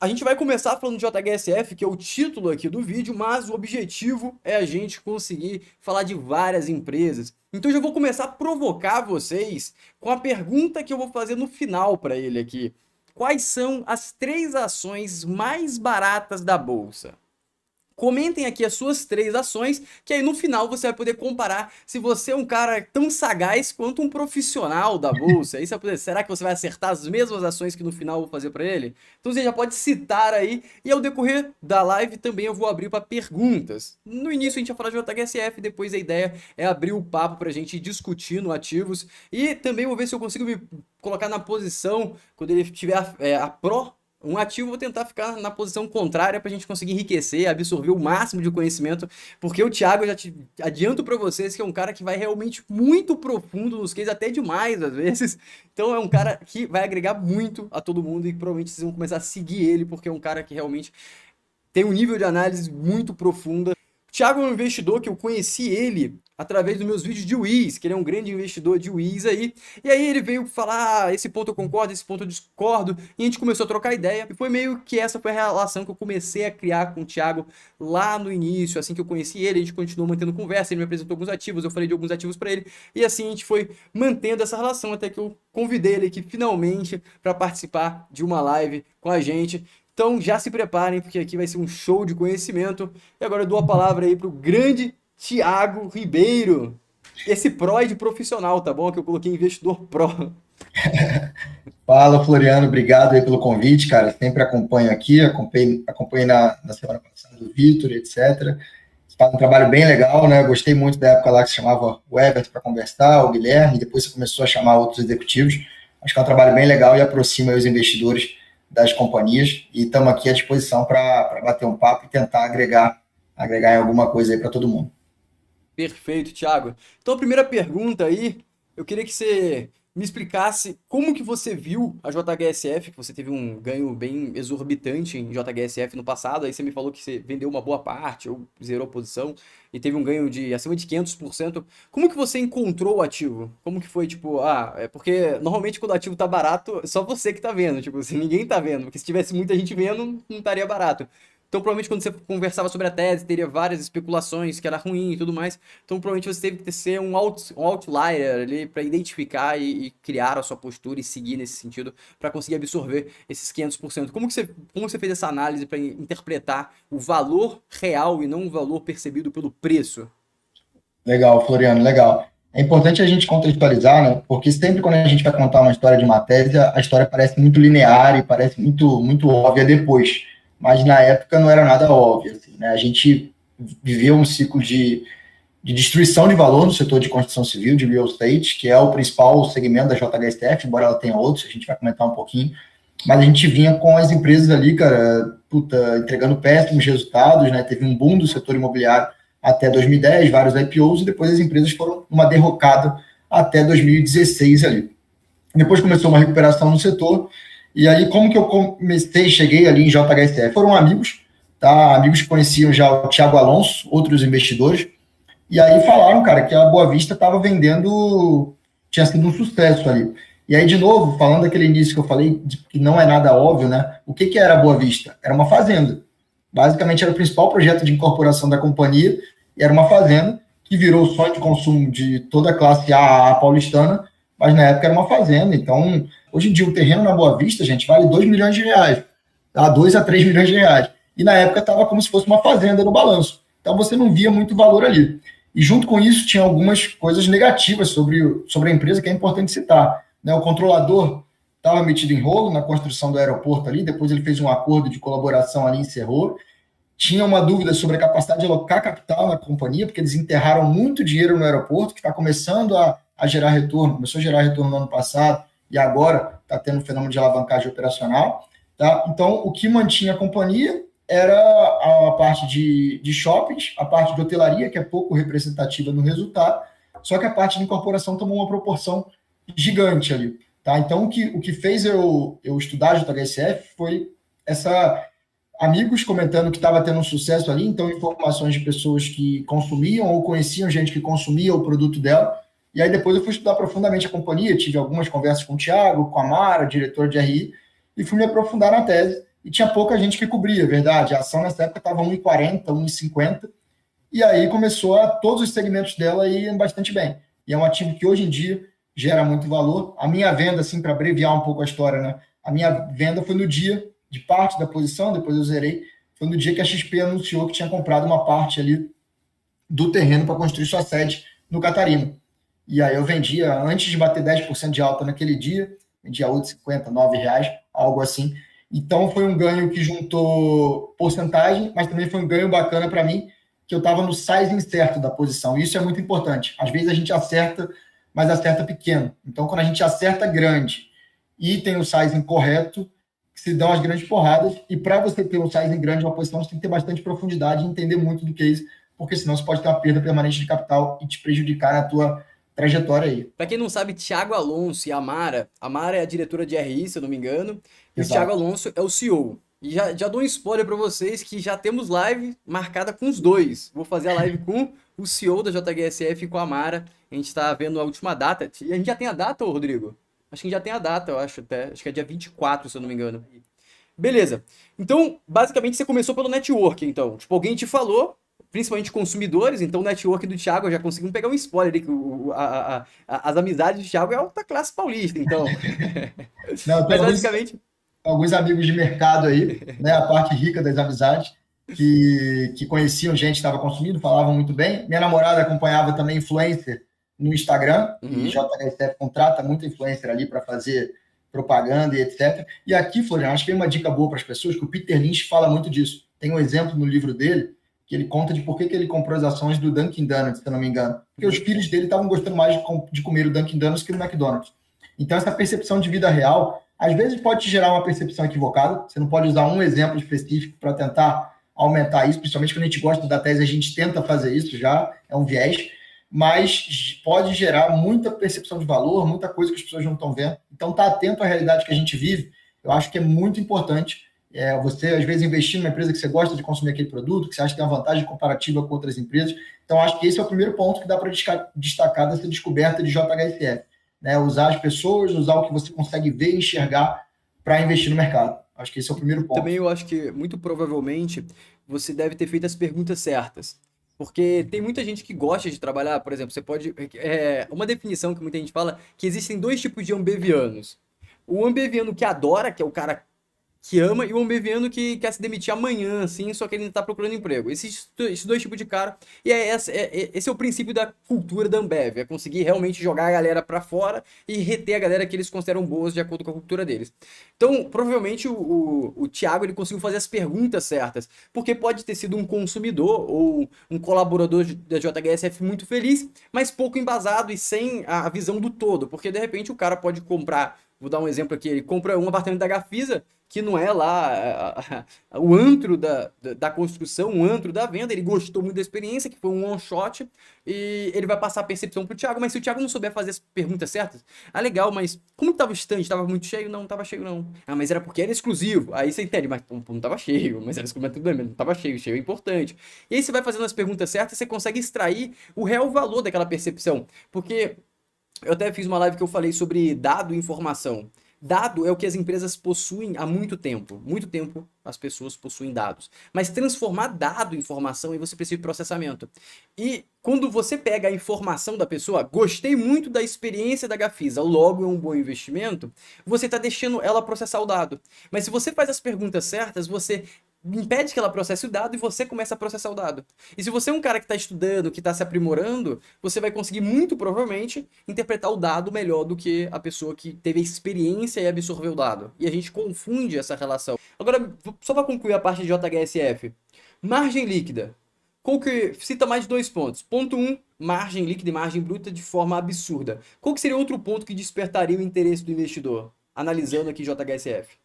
A gente vai começar falando de JHSF, que é o título aqui do vídeo, mas o objetivo é a gente conseguir falar de várias empresas. Então eu já vou começar a provocar vocês com a pergunta que eu vou fazer no final para ele aqui. Quais são as 3 ações mais baratas da bolsa? Comentem aqui as suas 3 ações, que aí no final você vai poder comparar se você é um cara tão sagaz quanto um profissional da bolsa. Aí você vai poder, será que você vai acertar as mesmas ações que no final eu vou fazer para ele? Então você já pode citar aí, e ao decorrer da live também eu vou abrir para perguntas. No início a gente vai falar de JHSF, depois a ideia é abrir o papo para a gente discutir no ativos, e também vou ver se eu consigo me colocar na posição, quando ele tiver a Pro, um ativo, vou tentar ficar na posição contrária para a gente conseguir enriquecer, absorver o máximo de conhecimento, porque o Thiago, eu já te adianto para vocês que é um cara que vai realmente muito profundo nos cases, até demais às vezes. Então é um cara que vai agregar muito a todo mundo e provavelmente vocês vão começar a seguir ele, porque é um cara que realmente tem um nível de análise muito profunda. Thiago é um investidor que eu conheci ele através dos meus vídeos de Wiz, que ele é um grande investidor de Wiz aí. E aí ele veio falar, esse ponto eu concordo, esse ponto eu discordo, e a gente começou a trocar ideia. E foi meio que essa foi a relação que eu comecei a criar com o Thiago lá no início, assim que eu conheci ele, a gente continuou mantendo conversa, ele me apresentou alguns ativos, eu falei de alguns ativos para ele, e assim a gente foi mantendo essa relação até que eu convidei ele aqui finalmente para participar de uma live com a gente. Então já se preparem, porque aqui vai ser um show de conhecimento. E agora eu dou a palavra aí pro grande Thiago Ribeiro. Esse Pro é de profissional, tá bom? Que eu coloquei investidor Pro. Fala, Floriano, obrigado aí pelo convite, cara. Sempre acompanho aqui, acompanhei na semana passada do Vitor, etc. Você faz um trabalho bem legal, né? Gostei muito da época lá que se chamava o Everton para conversar, o Guilherme, e depois você começou a chamar outros executivos. Acho que é um trabalho bem legal e aproxima aí os investidores das companhias. E estamos aqui à disposição para bater um papo e tentar agregar em alguma coisa aí para todo mundo. Perfeito, Thiago. Então a primeira pergunta aí, eu queria que você me explicasse como que você viu a JHSF, que você teve um ganho bem exorbitante em JHSF no passado, aí você me falou que você vendeu uma boa parte ou zerou a posição e teve um ganho de acima de 500%. Como que você encontrou o ativo? Como que foi, tipo, é porque normalmente quando o ativo tá barato, é só você que tá vendo, tipo, assim, ninguém tá vendo, porque se tivesse muita gente vendo, não estaria barato. Então, provavelmente, quando você conversava sobre a tese, teria várias especulações que era ruim e tudo mais. Então, provavelmente, você teve que ser um outlier ali para identificar e criar a sua postura e seguir nesse sentido para conseguir absorver esses 500%. Como que você fez essa análise para interpretar o valor real e não o valor percebido pelo preço? Legal, Floriano, legal. É importante a gente contextualizar, né? Porque sempre quando a gente vai contar uma história de uma tese, a história parece muito linear e parece muito óbvia depois. Mas na época não era nada óbvio, assim, né? A gente viveu um ciclo de destruição de valor no setor de construção civil, de real estate, que é o principal segmento da JHSF, embora ela tenha outros, a gente vai comentar um pouquinho. Mas a gente vinha com as empresas ali, cara, entregando péssimos resultados, né? Teve um boom do setor imobiliário até 2010, vários IPOs, e depois as empresas foram uma derrocada até 2016 ali. Depois começou uma recuperação no setor, e aí como que eu cheguei ali em JHSF? Foram amigos, tá? Amigos que conheciam já o Thiago Alonso, outros investidores, e aí falaram, cara, que a Boa Vista estava vendendo, tinha sido um sucesso ali. E aí, de novo, falando daquele início que eu falei, que não é nada óbvio, né? O que era a Boa Vista? Era uma fazenda. Basicamente, era o principal projeto de incorporação da companhia, e era uma fazenda que virou o sonho de consumo de toda a classe A paulistana, mas na época era uma fazenda. Então, hoje em dia, o terreno na Boa Vista, gente, vale 2 milhões de reais, tá? 2 a 3 milhões de reais. E na época estava como se fosse uma fazenda no balanço. Então, você não via muito valor ali. E junto com isso, tinha algumas coisas negativas sobre a empresa que é importante citar, né? O controlador estava metido em rolo na construção do aeroporto ali, depois ele fez um acordo de colaboração ali e encerrou. Tinha uma dúvida sobre a capacidade de alocar capital na companhia, porque eles enterraram muito dinheiro no aeroporto, que está começando a gerar retorno, começou a gerar retorno no ano passado, e agora está tendo um fenômeno de alavancagem operacional. Tá? Então, o que mantinha a companhia era a parte de shoppings, a parte de hotelaria, que é pouco representativa no resultado, só que a parte de incorporação tomou uma proporção gigante ali. Tá? Então, o que fez eu estudar a JHSF foi amigos comentando que estava tendo um sucesso ali, então informações de pessoas que consumiam ou conheciam gente que consumia o produto dela, e aí depois eu fui estudar profundamente a companhia, tive algumas conversas com o Thiago, com a Mara, diretor de RI, e fui me aprofundar na tese, e tinha pouca gente que cobria, é verdade. A ação nessa época estava 1,40, 1,50, e aí começou todos os segmentos dela irem bastante bem. E é um ativo que hoje em dia gera muito valor. A minha venda, assim, para abreviar um pouco a história, né? A minha venda foi no dia de parte da posição, depois eu zerei, foi no dia que a XP anunciou que tinha comprado uma parte ali do terreno para construir sua sede no Catarina. E aí eu vendia, antes de bater 10% de alta naquele dia, vendia 8,50, R$ 9, algo assim. Então foi um ganho que juntou porcentagem, mas também foi um ganho bacana para mim, que eu estava no sizing certo da posição. E isso é muito importante. Às vezes a gente acerta, mas acerta pequeno. Então quando a gente acerta grande e tem o sizing correto, se dão as grandes porradas. E para você ter um sizing grande de uma posição, você tem que ter bastante profundidade e entender muito do que é isso, porque senão você pode ter uma perda permanente de capital e te prejudicar na tua trajetória aí. Para quem não sabe, Thiago Alonso e a Mara é a diretora de RI, se eu não me engano, e Exato. o Thiago Alonso é o CEO. E já dou um spoiler para vocês que já temos live marcada com os dois. Vou fazer a live com o CEO da JHSF e com a Mara. A gente está vendo a última data. E a gente já tem a data, ô Rodrigo? Acho que já tem a data, eu acho até. Acho que é dia 24, se eu não me engano. Beleza. Então, basicamente, você começou pelo network, então. Tipo, alguém te falou, principalmente consumidores, então o network do Thiago, eu já conseguimos pegar um spoiler ali, que as amizades do Thiago é alta classe paulista, então. Não, tem Mas basicamente. alguns amigos de mercado aí, né, a parte rica das amizades, que conheciam gente que estava consumindo, falavam muito bem. Minha namorada acompanhava também influencer no Instagram, e JHSF contrata muita influencer ali para fazer propaganda e etc. E aqui, Florian, acho que tem uma dica boa para as pessoas, que o Peter Lynch fala muito disso. Tem um exemplo no livro dele, que ele conta de por que ele comprou as ações do Dunkin' Donuts, se eu não me engano. Porque os filhos dele estavam gostando mais de comer o Dunkin' Donuts que o McDonald's. Então, essa percepção de vida real, às vezes pode te gerar uma percepção equivocada. Você não pode usar um exemplo específico para tentar aumentar isso, principalmente quando a gente gosta da tese, a gente tenta fazer isso já, é um viés, mas pode gerar muita percepção de valor, muita coisa que as pessoas não estão vendo. Então, estar atento à realidade que a gente vive, eu acho que é muito importante. Você, às vezes, investir numa empresa que você gosta de consumir aquele produto, que você acha que tem uma vantagem comparativa com outras empresas. Então, acho que esse é o primeiro ponto que dá para destacar dessa descoberta de JHSF. Né? Usar as pessoas, usar o que você consegue ver e enxergar para investir no mercado. Acho que esse é o primeiro ponto. Também eu acho que, muito provavelmente, você deve ter feito as perguntas certas. Porque tem muita gente que gosta de trabalhar, por exemplo, você pode. Uma definição que muita gente fala que existem dois tipos de ambevianos. O ambeviano que adora, que é o cara que ama, e o ambeviano que quer se demitir amanhã, assim, só que ele ainda tá procurando emprego. Esses dois tipos de cara. E esse é o princípio da cultura da Ambev, é conseguir realmente jogar a galera pra fora e reter a galera que eles consideram boas de acordo com a cultura deles. Então, provavelmente o Thiago ele conseguiu fazer as perguntas certas, porque pode ter sido um consumidor ou um colaborador da JHSF muito feliz, mas pouco embasado e sem a visão do todo, porque de repente o cara pode comprar. Vou dar um exemplo aqui, ele compra um apartamento da Gafisa, que não é lá o antro da construção, o antro da venda, ele gostou muito da experiência, que foi um one shot, e ele vai passar a percepção pro Thiago, mas se o Thiago não souber fazer as perguntas certas, legal, mas como que tava o stand? Tava muito cheio? Não, tava cheio não. Mas era porque era exclusivo, aí você entende, mas não tava cheio, mas era exclusivo, tudo bem, não tava cheio é importante. E aí você vai fazendo as perguntas certas, você consegue extrair o real valor daquela percepção, porque eu até fiz uma live que eu falei sobre dado e informação. Dado é o que as empresas possuem há muito tempo. Muito tempo as pessoas possuem dados. Mas transformar dado em informação, aí você precisa de processamento. E quando você pega a informação da pessoa, gostei muito da experiência da Gafisa, logo é um bom investimento, você está deixando ela processar o dado. Mas se você faz as perguntas certas, você impede que ela processe o dado e você começa a processar o dado. E se você é um cara que está estudando, que está se aprimorando, você vai conseguir muito provavelmente interpretar o dado melhor do que a pessoa que teve a experiência e absorveu o dado. E a gente confunde essa relação. Agora, só para concluir a parte de JHSF, margem líquida. Qual que cita mais 2 pontos? Ponto 1, margem líquida e margem bruta de forma absurda. Qual que seria outro ponto que despertaria o interesse do investidor? Analisando aqui JHSF.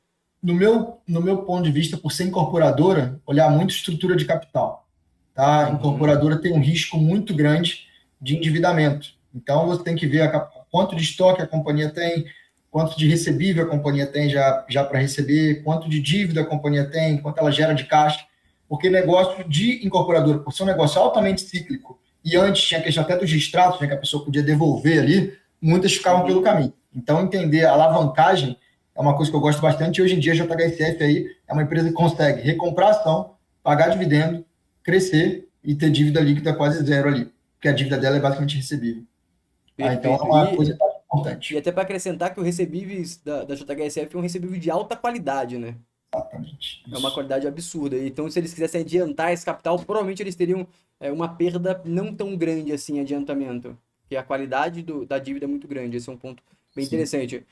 No meu ponto de vista, por ser incorporadora, olhar muito estrutura de capital. Tá? A incorporadora tem um risco muito grande de endividamento. Então, você tem que ver quanto de estoque a companhia tem, quanto de recebível a companhia tem já para receber, quanto de dívida a companhia tem, quanto ela gera de caixa. Porque negócio de incorporadora, por ser um negócio altamente cíclico, e antes tinha a questão até dos distratos, né, que a pessoa podia devolver ali, muitas ficavam pelo caminho. Então, entender a alavancagem é é uma coisa que eu gosto bastante. E hoje em dia a JHSF aí é uma empresa que consegue recomprar a ação, pagar dividendo, crescer e ter dívida líquida quase zero ali, porque a dívida dela é basicamente recebível. Tá? Então é Perfeito. uma coisa E importante. até para acrescentar que o recebíveis da JHSF é um recebível de alta qualidade, né? Exatamente. É uma Isso. qualidade absurda. Então, se eles quisessem adiantar esse capital, provavelmente eles teriam uma perda não tão grande assim, adiantamento. Porque a qualidade da dívida é muito grande. Esse é um ponto bem Sim. interessante.